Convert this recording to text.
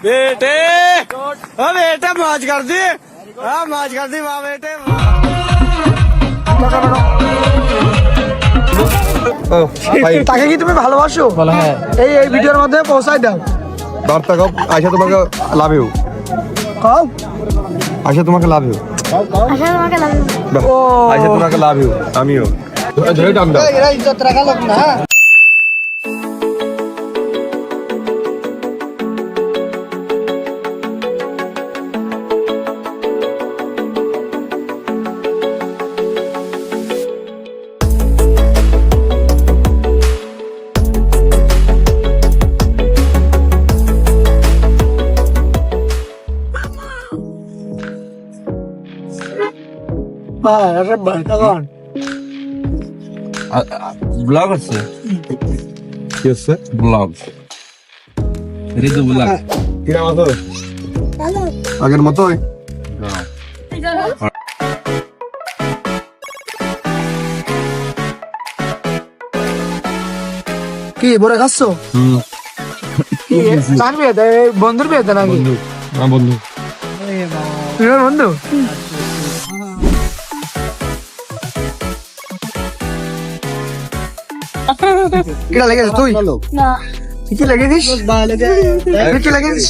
बेटे ओ बेटे मौज कर दी हाँ मौज कर दी वाह बेटे তাকে কি তুমি ভালোবাসো? হ্যাঁ এই ভিডিওর মধ্যে পৌঁছাই দাও। বার্তা কাপ আয়শা তোমাকে লাভ ইউ। কাও আয়শা তোমাকে লাভ ইউ। আয়শা তোমাকে লাভ ইউ। আমিও ধরে টান দাও। এরা ইজ্জত রাখা লোক না। আরে ভাই তখন ব্লগ আছে কি হচ্ছে? ব্লগ রিদু ব্লগ কি নাম আছে? আগের মতোই। কি বড় খাচ্ছো? কার বিয়েতে? বন্ধুর বিয়েতে নাকি? বন্ধু তুই বন্ধু? কিটা লেগেছে তুই? না কি লেগেছিস? কি লেগেছিস?